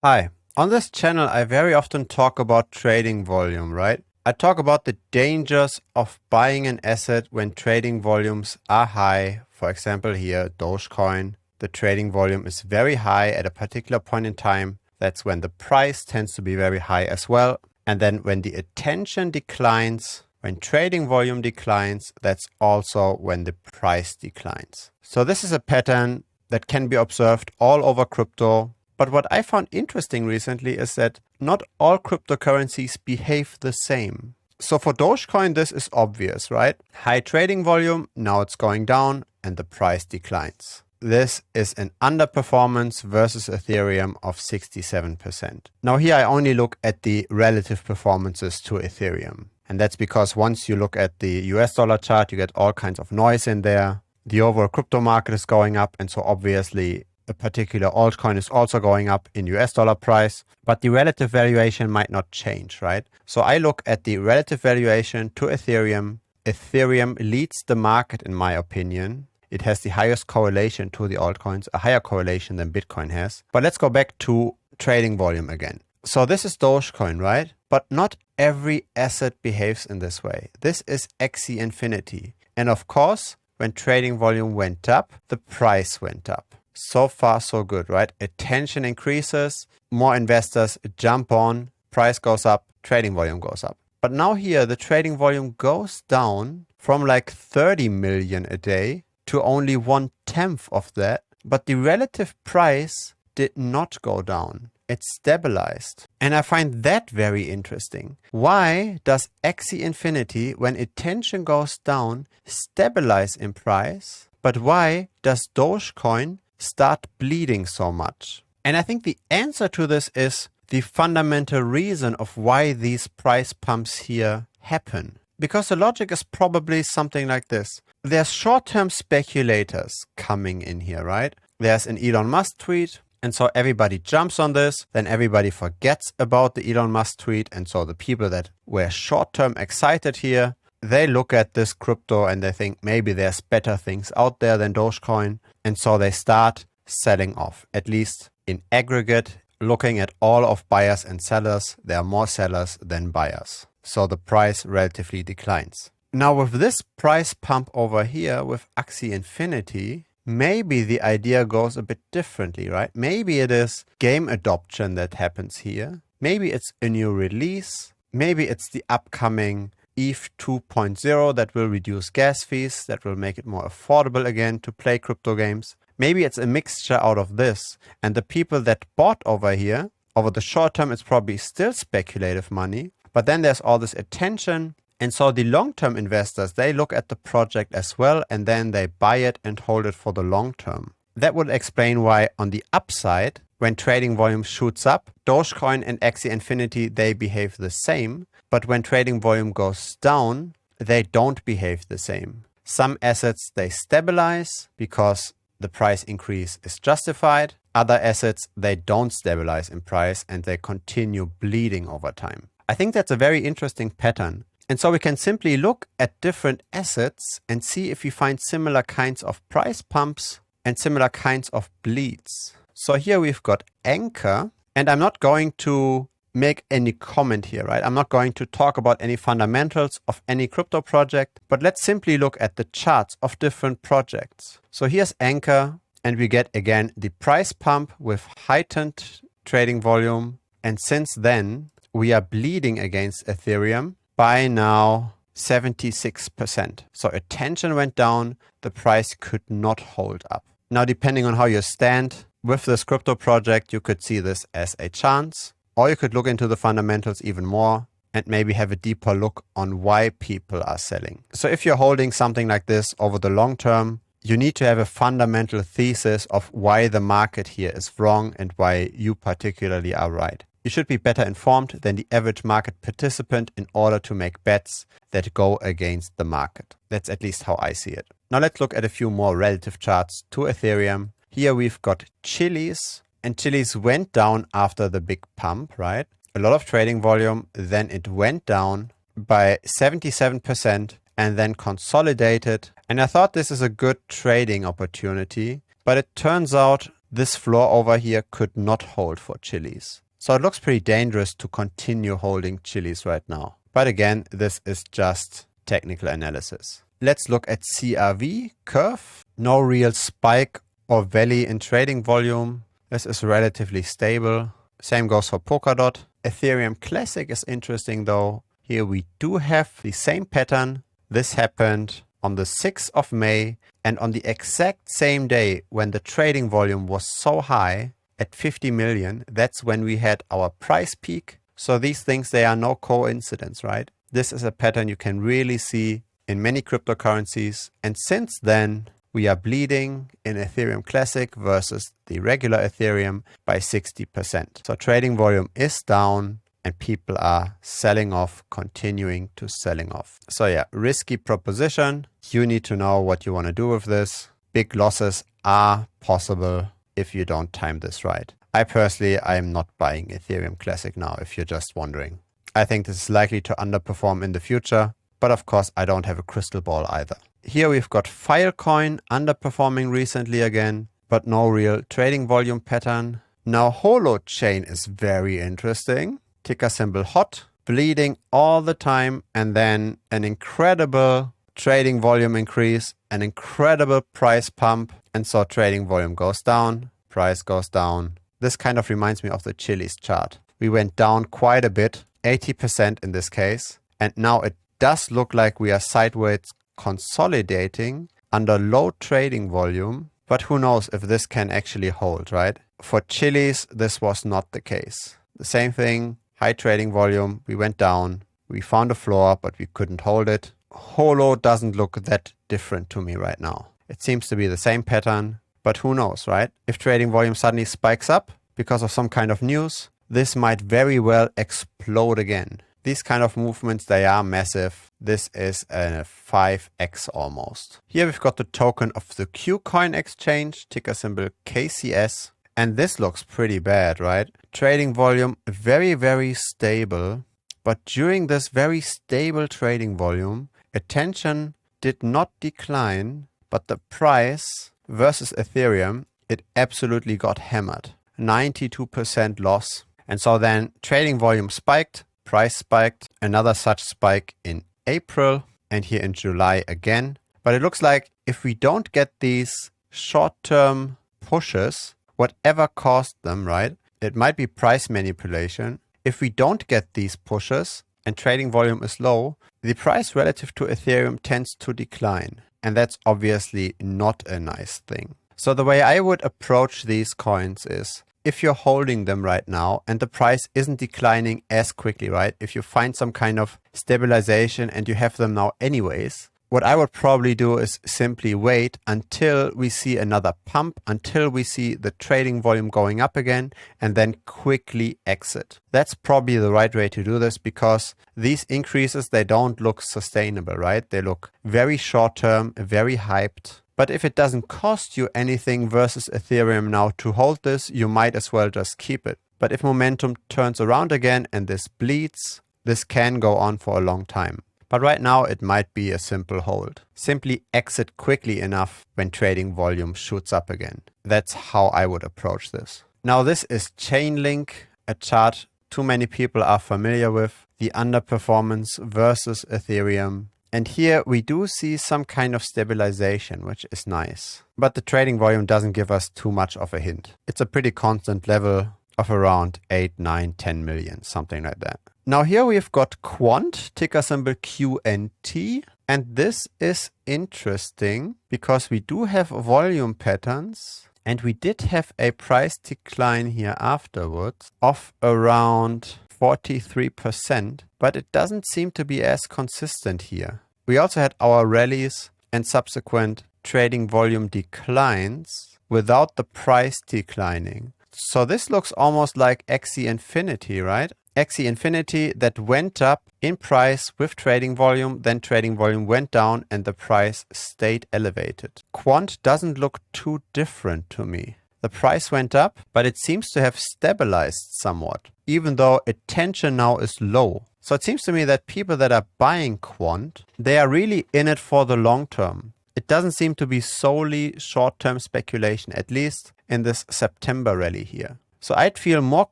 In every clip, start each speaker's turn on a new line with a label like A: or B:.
A: Hi, on this channel I very often talk about trading volume, right? I talk about the dangers of buying an asset when trading volumes are high. For example here, Dogecoin, the trading volume is very high at a particular point in time. That's when the price tends to be very high as well. And then when the attention declines, when trading volume declines, that's also when the price declines. So this is a pattern that can be observed all over crypto. But what I found interesting recently is that not all cryptocurrencies behave the same. So for Dogecoin, this is obvious, right? High trading volume, now it's going down and the price declines. This is an underperformance versus Ethereum of 67%. Now here I only look at the relative performances to Ethereum. And that's because once you look at the US dollar chart, you get all kinds of noise in there. The overall crypto market is going up, and so obviously a particular altcoin is also going up in US dollar price, but the relative valuation might not change, right? So I look at the relative valuation to Ethereum. Ethereum leads the market in my opinion. It has the highest correlation to the altcoins, a higher correlation than Bitcoin has. But let's go back to trading volume again. So this is Dogecoin, right? But not every asset behaves in this way. This is Axie Infinity. And of course, when trading volume went up, the price went up. So far, so good, right? Attention increases, more investors jump on, price goes up, trading volume goes up. But now here, the trading volume goes down from like 30 million a day to only 1/10 of that. But the relative price did not go down. It stabilized. And I find that very interesting. Why does Axie Infinity, when attention goes down, stabilize in price? But why does Dogecoin start bleeding so much? And I think the answer to this is the fundamental reason of why these price pumps here happen. Because the logic is probably something like this. There's short-term speculators coming in here, right? There's an Elon Musk tweet, and so everybody jumps on this, then everybody forgets about the Elon Musk tweet, and so the people that were short-term excited here, they look at this crypto and they think maybe there's better things out there than Dogecoin. And so they start selling off, at least in aggregate. Looking at all of buyers and sellers, there are more sellers than buyers. So the price relatively declines. Now with this price pump over here with Axie Infinity, maybe the idea goes a bit differently, right? Maybe it is game adoption that happens here. Maybe it's a new release. Maybe it's the upcoming ETH 2.0 that will reduce gas fees, that will make it more affordable again to play crypto games. Maybe it's a mixture out of this. And the people that bought over here, over the short term, it's probably still speculative money. But then there's all this attention. And so the long-term investors, they look at the project as well, and then they buy it and hold it for the long term. That would explain why on the upside, when trading volume shoots up, Dogecoin and Axie Infinity, they behave the same. But when trading volume goes down, they don't behave the same. Some assets, they stabilize because the price increase is justified. Other assets, they don't stabilize in price and they continue bleeding over time. I think that's a very interesting pattern. And so we can simply look at different assets and see if we find similar kinds of price pumps and similar kinds of bleeds. So here we've got ANKR, and I'm not going to make any comment here, right? I'm not going to talk about any fundamentals of any crypto project, but let's simply look at the charts of different projects. So here's ANKR, and we get again the price pump with heightened trading volume. And since then, we are bleeding against Ethereum by now 76%. So attention went down, the price could not hold up. Now, depending on how you stand with this crypto project, you could see this as a chance, or you could look into the fundamentals even more and maybe have a deeper look on why people are selling. So if you're holding something like this over the long term, you need to have a fundamental thesis of why the market here is wrong and why you particularly are right. You should be better informed than the average market participant in order to make bets that go against the market. That's at least how I see it. Now let's look at a few more relative charts to Ethereum. Here we've got Chilliz, and Chilliz went down after the big pump, right? A lot of trading volume, then it went down by 77% and then consolidated. And I thought this is a good trading opportunity, but it turns out this floor over here could not hold for Chilliz. So it looks pretty dangerous to continue holding Chilliz right now. But again, this is just technical analysis. Let's look at CRV curve. No real spike or valley in trading volume. This is relatively stable. Same goes for Polkadot. Ethereum Classic is interesting though. Here we do have the same pattern. This happened on the 6th of May, and on the exact same day when the trading volume was so high at 50 million, that's when we had our price peak. So these things, they are no coincidence, right? This is a pattern you can really see in many cryptocurrencies. And since then, we are bleeding in Ethereum Classic versus the regular Ethereum by 60%. So trading volume is down and people are selling off, continuing to selling off. So yeah, risky proposition. You need to know what you want to do with this. Big losses are possible if you don't time this right. I personally, I'm not buying Ethereum Classic now, if you're just wondering. I think this is likely to underperform in the future, but of course I don't have a crystal ball either. Here we've got Filecoin underperforming recently again, but no real trading volume pattern. Now Holochain is very interesting. Ticker symbol HOT, bleeding all the time, and then an incredible trading volume increase, an incredible price pump, and so trading volume goes down, price goes down. This kind of reminds me of the Chilliz chart. We went down quite a bit, 80% in this case, and now it does look like we are sideways consolidating under low trading volume, but who knows if this can actually hold, right? For Chilliz, this was not the case. The same thing. High trading volume, we went down, we found a floor, but we couldn't hold it. HOLO doesn't look that different to me right now. It seems to be the same pattern, but who knows, right? If trading volume suddenly spikes up because of some kind of news, this might very well explode again. These kind of movements, they are massive. This is a 5x almost. Here we've got the token of the Kucain exchange, ticker symbol KCS. And this looks pretty bad, right? Trading volume very, very stable. But during this very stable trading volume, attention did not decline, but the price versus Ethereum, it absolutely got hammered. 92% loss. And so then trading volume spiked, price spiked, another such spike in April and here in July again. But it looks like if we don't get these short-term pushes, whatever caused them, right? It might be price manipulation. If we don't get these pushes and trading volume is low, the price relative to Ethereum tends to decline. And that's obviously not a nice thing. So the way I would approach these coins is, if you're holding them right now and the price isn't declining as quickly, right? If you find some kind of stabilization and you have them now anyways, what I would probably do is simply wait until we see another pump, until we see the trading volume going up again, and then quickly exit. That's probably the right way to do this because these increases, they don't look sustainable, right? They look very short term, very hyped. But if it doesn't cost you anything versus Ethereum now to hold this, you might as well just keep it. But if momentum turns around again and this bleeds, this can go on for a long time. But right now it might be a simple hold. Simply exit quickly enough when trading volume shoots up again. That's how I would approach this. Now this is Chainlink, a chart too many people are familiar with, the underperformance versus Ethereum. And here we do see some kind of stabilization, which is nice. But the trading volume doesn't give us too much of a hint. It's a pretty constant level of around 8, 9, 10 million, something like that. Now here we've got Quant, ticker symbol QNT. And this is interesting because we do have volume patterns and we did have a price decline here afterwards of around 43%, but it doesn't seem to be as consistent here. We also had our rallies and subsequent trading volume declines without the price declining. So this looks almost like Axie Infinity, right? Axie Infinity that went up in price with trading volume, then trading volume went down and the price stayed elevated. Quant doesn't look too different to me. The price went up, but it seems to have stabilized somewhat, even though attention now is low. So it seems to me that people that are buying Quant, they are really in it for the long term. it doesn't seem to be solely short-term speculation, at least in this September rally here. So I'd feel more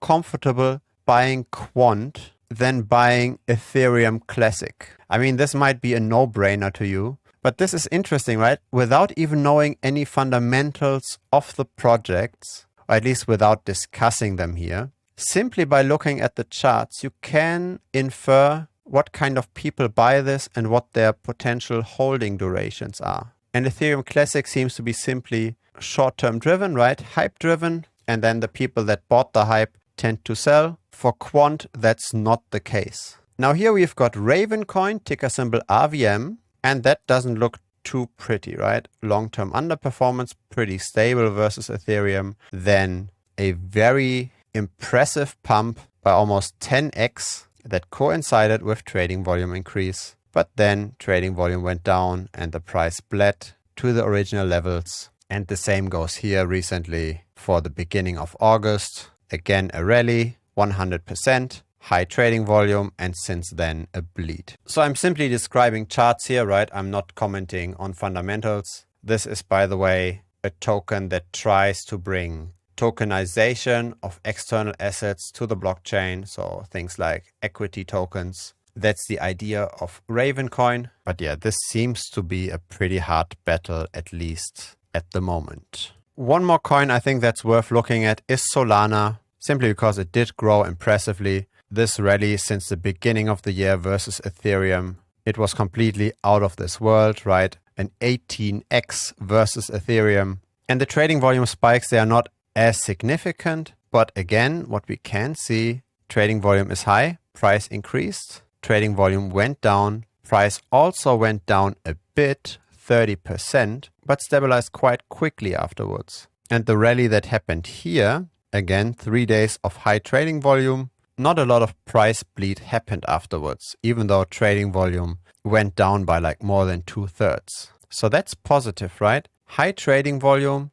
A: comfortable buying Quant than buying Ethereum Classic. I mean, this might be a no-brainer to you, but this is interesting, right? Without even knowing any fundamentals of the projects, or at least without discussing them here, simply by looking at the charts, you can infer what kind of people buy this and what their potential holding durations are. And Ethereum Classic seems to be simply short-term driven, right? Hype driven. And then the people that bought the hype tend to sell. For Quant, that's not the case. Now here we've got RavenCoin, ticker symbol RVN, and that doesn't look too pretty, right? Long-term underperformance, pretty stable versus Ethereum. Then a very impressive pump by almost 10x that coincided with trading volume increase. But then trading volume went down and the price bled to the original levels. And the same goes here recently for the beginning of August. Again, a rally, 100%, high trading volume, and since then a bleed. So I'm simply describing charts here, right? I'm not commenting on fundamentals. This is, by the way, a token that tries to bring tokenization of external assets to the blockchain. So things like equity tokens. That's the idea of RavenCoin. But yeah, this seems to be a pretty hard battle, at least at the moment. One more coin I think that's worth looking at is Solana, simply because it did grow impressively. This rally since the beginning of the year versus Ethereum, it was completely out of this world, right? An 18x versus Ethereum. And the trading volume spikes, they are not as significant. But again, what we can see, trading volume is high, price increased, trading volume went down, price also went down a bit, 30%, but stabilized quite quickly afterwards. And the rally that happened here, again, 3 days of high trading volume, not a lot of price bleed happened afterwards, even though trading volume went down by like more than 2/3. So that's positive, right? High trading volume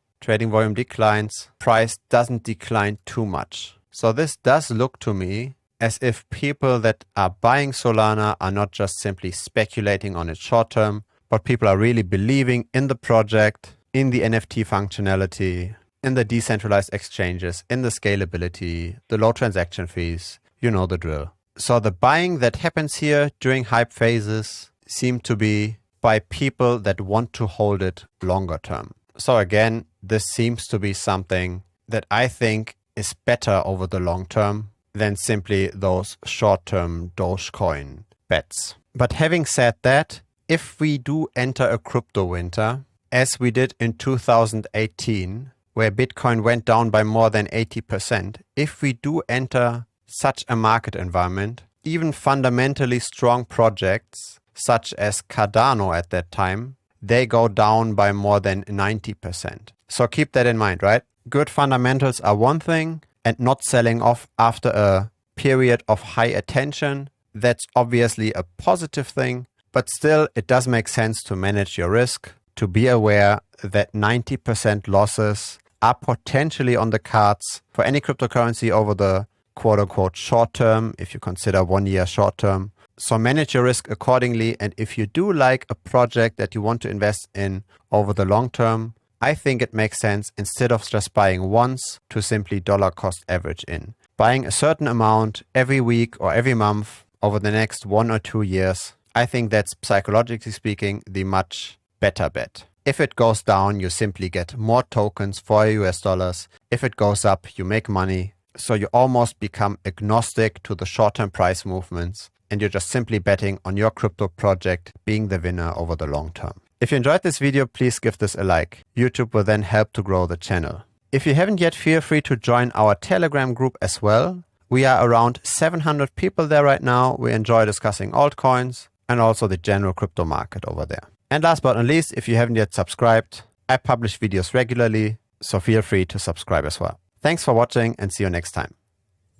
A: declines, price doesn't decline too much. So this does look to me as if people that are buying Solana are not just simply speculating on it short term, but people are really believing in the project, in the NFT functionality, in the decentralized exchanges, in the scalability, the low transaction fees, you know the drill. So the buying that happens here during hype phases seem to be by people that want to hold it longer term. So again, this seems to be something that I think is better over the long term than simply those short-term Dogecoin bets. But having said that, if we do enter a crypto winter, as we did in 2018, where Bitcoin went down by more than 80%, if we do enter such a market environment, even fundamentally strong projects, such as Cardano at that time, they go down by more than 90%. So keep that in mind, right? Good fundamentals are one thing, and not selling off after a period of high attention, that's obviously a positive thing, but still it does make sense to manage your risk, to be aware that 90% losses are potentially on the cards for any cryptocurrency over the quote-unquote short term, if you consider 1 year short term. So manage your risk accordingly, and if you do like a project that you want to invest in over the long term, I think it makes sense, instead of just buying once, to simply dollar cost average in. Buying a certain amount every week or every month over the next 1 or 2 years, I think that's, psychologically speaking, the much better bet. If it goes down, you simply get more tokens for US dollars. If it goes up, you make money. So you almost become agnostic to the short-term price movements, and you're just simply betting on your crypto project being the winner over the long term. If you enjoyed this video, please give this a like. YouTube will then help to grow the channel. If you haven't yet, feel free to join our Telegram group as well. We are around 700 people there right now. We enjoy discussing altcoins and also the general crypto market over there. And last but not least, if you haven't yet subscribed, I publish videos regularly, so feel free to subscribe as well. Thanks for watching and see you next time.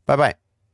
A: Bye bye.